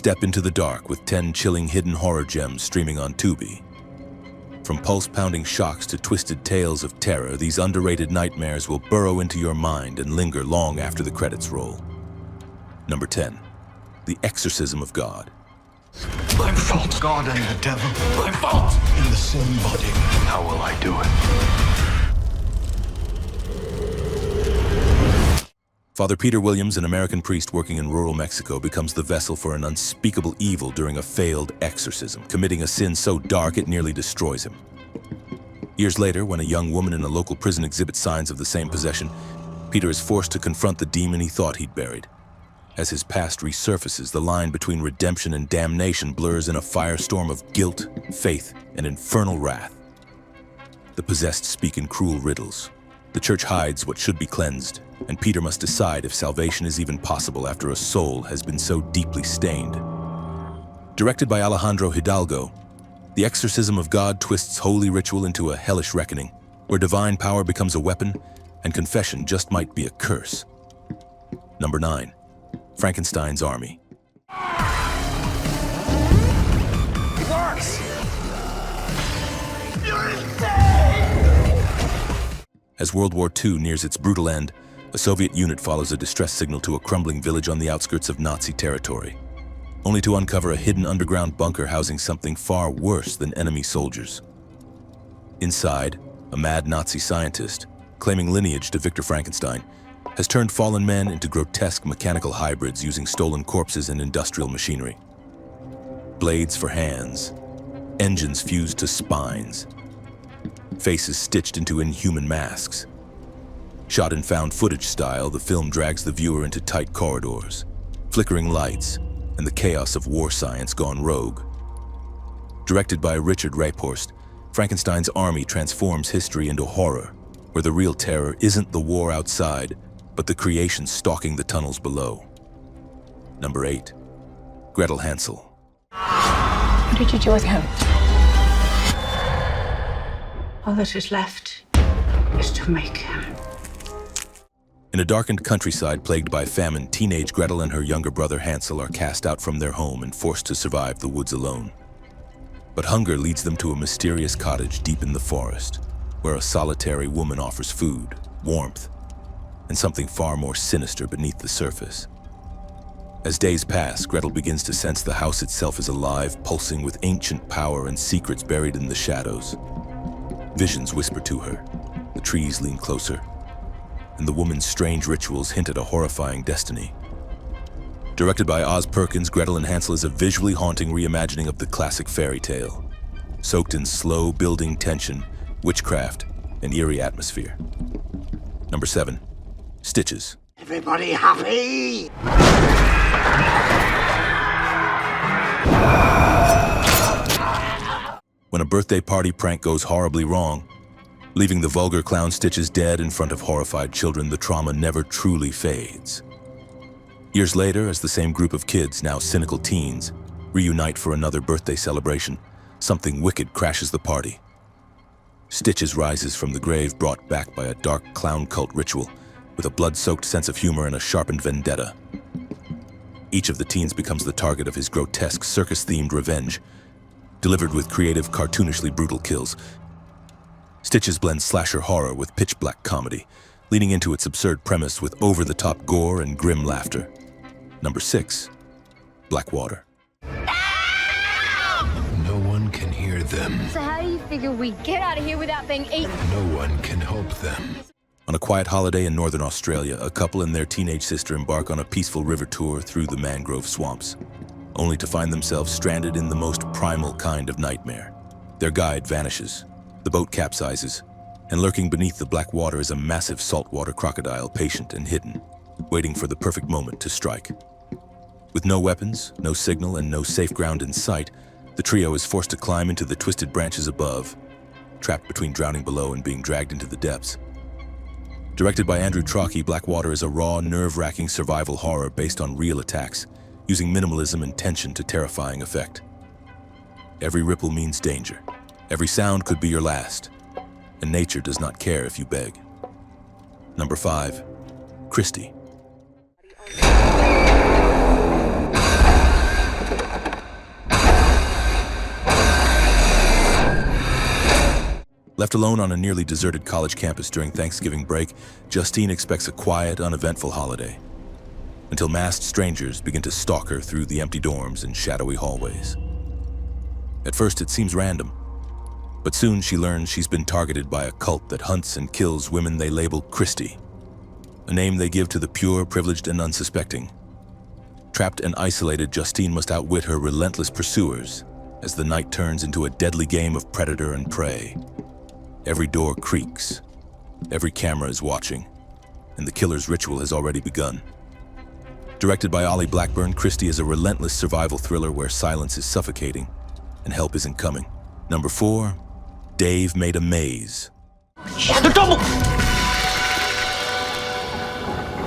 Step into the dark with 10 chilling hidden horror gems streaming on Tubi. From pulse-pounding shocks to twisted tales of terror, these underrated nightmares will burrow into your mind and linger long after the credits roll. Number 10. The Exorcism of God. I'm fault. God and the devil. I'm fault. In the same body. How will I do it? Father Peter Williams, an American priest working in rural Mexico, becomes the vessel for an unspeakable evil during a failed exorcism, committing a sin so dark it nearly destroys him. Years later, when a young woman in a local prison exhibits signs of the same possession, Peter is forced to confront the demon he thought he'd buried. As his past resurfaces, the line between redemption and damnation blurs in a firestorm of guilt, faith, and infernal wrath. The possessed speak in cruel riddles. The church hides what should be cleansed, and Peter must decide if salvation is even possible after a soul has been so deeply stained. Directed by Alejandro Hidalgo, The Exorcism of God twists holy ritual into a hellish reckoning, where divine power becomes a weapon and confession just might be a curse. Number 9. Franksteins Army. It works! You're insane! As World War II nears its brutal end, a Soviet unit follows a distress signal to a crumbling village on the outskirts of Nazi territory, only to uncover a hidden underground bunker housing something far worse than enemy soldiers. Inside, a mad Nazi scientist, claiming lineage to Victor Frankenstein, has turned fallen men into grotesque mechanical hybrids using stolen corpses and industrial machinery. Blades for hands, engines fused to spines, faces stitched into inhuman masks. Shot in found footage style, the film drags the viewer into tight corridors, flickering lights, and the chaos of war science gone rogue. Directed by Richard Raaphorst, Frankstein's Army transforms history into horror, where the real terror isn't the war outside, but the creation stalking the tunnels below. Number 8. Gretel Hansel. What did you do with him? All that is left is to make him. In a darkened countryside plagued by famine, teenage Gretel and her younger brother Hansel are cast out from their home and forced to survive the woods alone. But hunger leads them to a mysterious cottage deep in the forest, where a solitary woman offers food, warmth, and something far more sinister beneath the surface. As days pass, Gretel begins to sense the house itself is alive, pulsing with ancient power and secrets buried in the shadows. Visions whisper to her, the trees lean closer, and the woman's strange rituals hint at a horrifying destiny. Directed by Oz Perkins, Gretel and Hansel is a visually haunting reimagining of the classic fairy tale, soaked in slow building tension, witchcraft, and eerie atmosphere. Number 7. Stitches. Everybody happy? When a birthday party prank goes horribly wrong, leaving the vulgar clown Stitches dead in front of horrified children, the trauma never truly fades. Years later, as the same group of kids, now cynical teens, reunite for another birthday celebration, something wicked crashes the party. Stitches rises from the grave brought back by a dark clown cult ritual, with a blood-soaked sense of humor and a sharpened vendetta. Each of the teens becomes the target of his grotesque circus-themed revenge, delivered with creative, cartoonishly brutal kills. Stitches blends slasher horror with pitch-black comedy, leaning into its absurd premise with over-the-top gore and grim laughter. Number 6. Blackwater. No one can hear them. So how do you figure we get out of here without being eaten? No one can help them. On a quiet holiday in northern Australia, a couple and their teenage sister embark on a peaceful river tour through the mangrove swamps, only to find themselves stranded in the most primal kind of nightmare. Their guide vanishes, the boat capsizes, and lurking beneath the black water is a massive saltwater crocodile, patient and hidden, waiting for the perfect moment to strike. With no weapons, no signal, and no safe ground in sight, the trio is forced to climb into the twisted branches above, trapped between drowning below and being dragged into the depths. Directed by Andrew Trocchi, Blackwater is a raw, nerve-wracking survival horror based on real attacks, using minimalism and tension to terrifying effect. Every ripple means danger. Every sound could be your last, and nature does not care if you beg. Number 5. Kristy. Left alone on a nearly deserted college campus during Thanksgiving break, Justine expects a quiet, uneventful holiday, until masked strangers begin to stalk her through the empty dorms and shadowy hallways. At first, it seems random, but soon she learns she's been targeted by a cult that hunts and kills women they label Kristy, a name they give to the pure, privileged, and unsuspecting. Trapped and isolated, Justine must outwit her relentless pursuers as the night turns into a deadly game of predator and prey. Every door creaks, every camera is watching, and the killer's ritual has already begun. Directed by Ollie Blackburn, Kristy is a relentless survival thriller where silence is suffocating and help isn't coming. Number 4, Dave Made a Maze.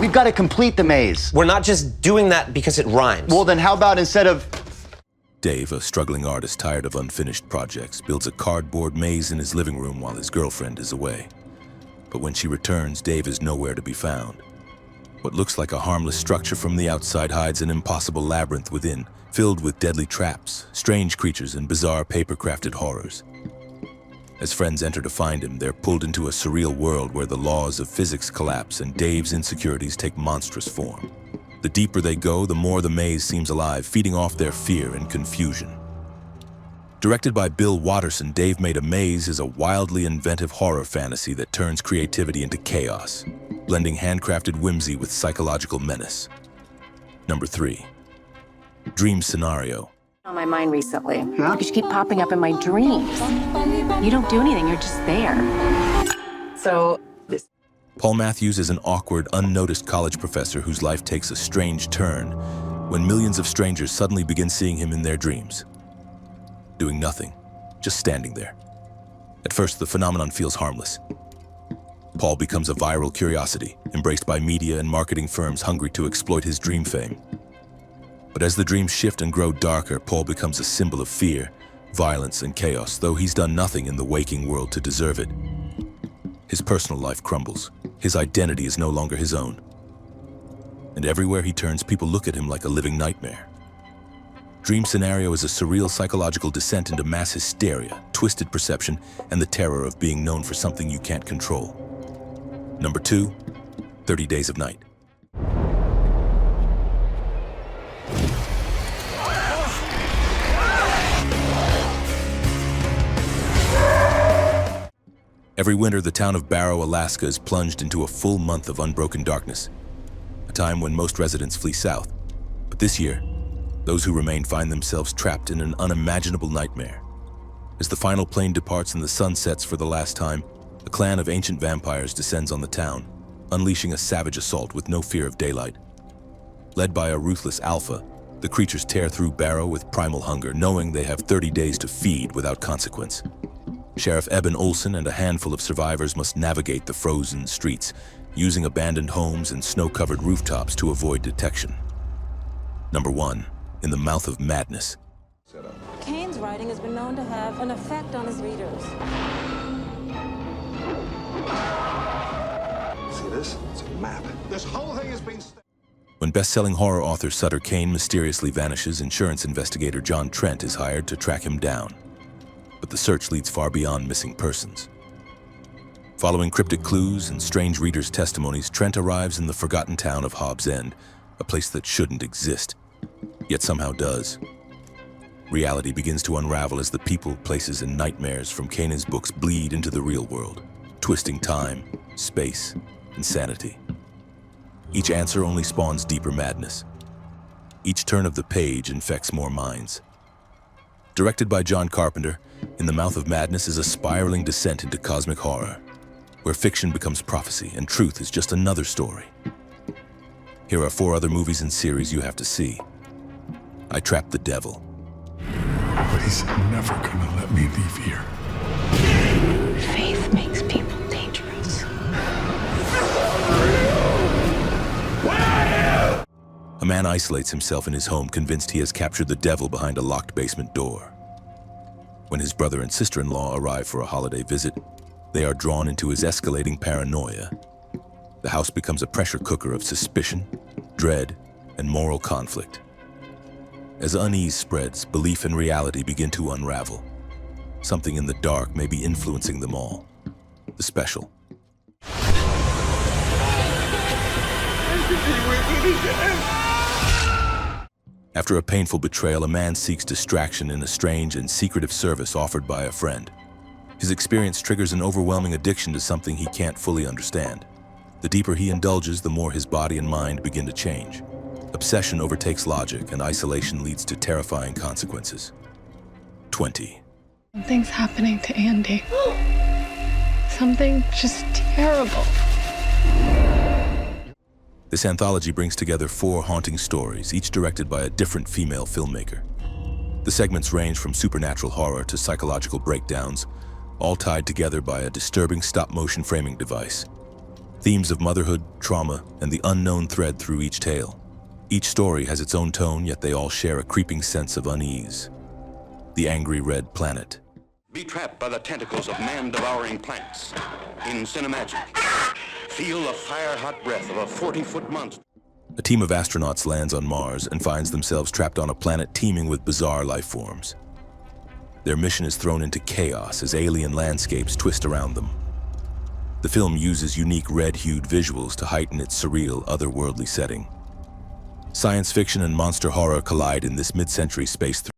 We've got to complete the maze. We're not just doing that because it rhymes. Well, then how about instead of... Dave, a struggling artist tired of unfinished projects, builds a cardboard maze in his living room while his girlfriend is away. But when she returns, Dave is nowhere to be found. What looks like a harmless structure from the outside hides an impossible labyrinth within, filled with deadly traps, strange creatures, and bizarre paper-crafted horrors. As friends enter to find him, they're pulled into a surreal world where the laws of physics collapse and Dave's insecurities take monstrous form. The deeper they go, the more the maze seems alive, feeding off their fear and confusion. Directed by Bill Watterson, Dave Made a Maze is a wildly inventive horror fantasy that turns creativity into chaos, blending handcrafted whimsy with psychological menace. Number 3, Dream Scenario. On my mind recently. Because you keep popping up in my dreams. You don't do anything, you're just there. So, this. Paul Matthews is an awkward, unnoticed college professor whose life takes a strange turn when millions of strangers suddenly begin seeing him in their dreams. Doing nothing, just standing there. At first, the phenomenon feels harmless. Paul becomes a viral curiosity, embraced by media and marketing firms hungry to exploit his dream fame. But as the dreams shift and grow darker, Paul becomes a symbol of fear, violence, and chaos, though he's done nothing in the waking world to deserve it. His personal life crumbles. His identity is no longer his own. And everywhere he turns, people look at him like a living nightmare. Dream Scenario is a surreal psychological descent into mass hysteria, twisted perception, and the terror of being known for something you can't control. Number 2, 30 Days of Night. Every winter, the town of Barrow, Alaska is plunged into a full month of unbroken darkness, a time when most residents flee south. But this year, those who remain find themselves trapped in an unimaginable nightmare. As the final plane departs and the sun sets for the last time, a clan of ancient vampires descends on the town, unleashing a savage assault with no fear of daylight. Led by a ruthless alpha, the creatures tear through Barrow with primal hunger, knowing they have 30 days to feed without consequence. Sheriff Eben Olson and a handful of survivors must navigate the frozen streets, using abandoned homes and snow-covered rooftops to avoid detection. Number 1, In the Mouth of Madness. Kane's writing has been known to have an effect on his readers. See this? It's a map. This whole thing has been... When best-selling horror author Sutter Kane mysteriously vanishes, insurance investigator John Trent is hired to track him down. But the search leads far beyond missing persons. Following cryptic clues and strange readers' testimonies, Trent arrives in the forgotten town of Hobbs End, a place that shouldn't exist, yet somehow does. Reality begins to unravel as the people, places, and nightmares from Kane's books bleed into the real world, twisting time, space, and sanity. Each answer only spawns deeper madness. Each turn of the page infects more minds. Directed by John Carpenter, In the Mouth of Madness is a spiraling descent into cosmic horror, where fiction becomes prophecy and truth is just another story. Here are 4 other movies and series you have to see. I Trapped the Devil. But he's never gonna let me leave here. Faith makes people dangerous. A man isolates himself in his home, convinced he has captured the devil behind a locked basement door. When his brother and sister-in-law arrive for a holiday visit, they are drawn into his escalating paranoia. The house becomes a pressure cooker of suspicion, dread, and moral conflict. As unease spreads, belief and reality begin to unravel. Something in the dark may be influencing them all. The special. After a painful betrayal, a man seeks distraction in a strange and secretive service offered by a friend. His experience triggers an overwhelming addiction to something he can't fully understand. The deeper he indulges, the more his body and mind begin to change. Obsession overtakes logic, and isolation leads to terrifying consequences. 20. Something's happening to Andy. Something just terrible. This anthology brings together 4 haunting stories, each directed by a different female filmmaker. The segments range from supernatural horror to psychological breakdowns, all tied together by a disturbing stop-motion framing device. Themes of motherhood, trauma, and the unknown thread through each tale. Each story has its own tone, yet they all share a creeping sense of unease. The Angry Red Planet. Be trapped by the tentacles of man-devouring plants. In Cinemagic, feel the fire-hot breath of a 40-foot monster. A team of astronauts lands on Mars and finds themselves trapped on a planet teeming with bizarre life forms. Their mission is thrown into chaos as alien landscapes twist around them. The film uses unique red-hued visuals to heighten its surreal, otherworldly setting. Science fiction and monster horror collide in this mid-century space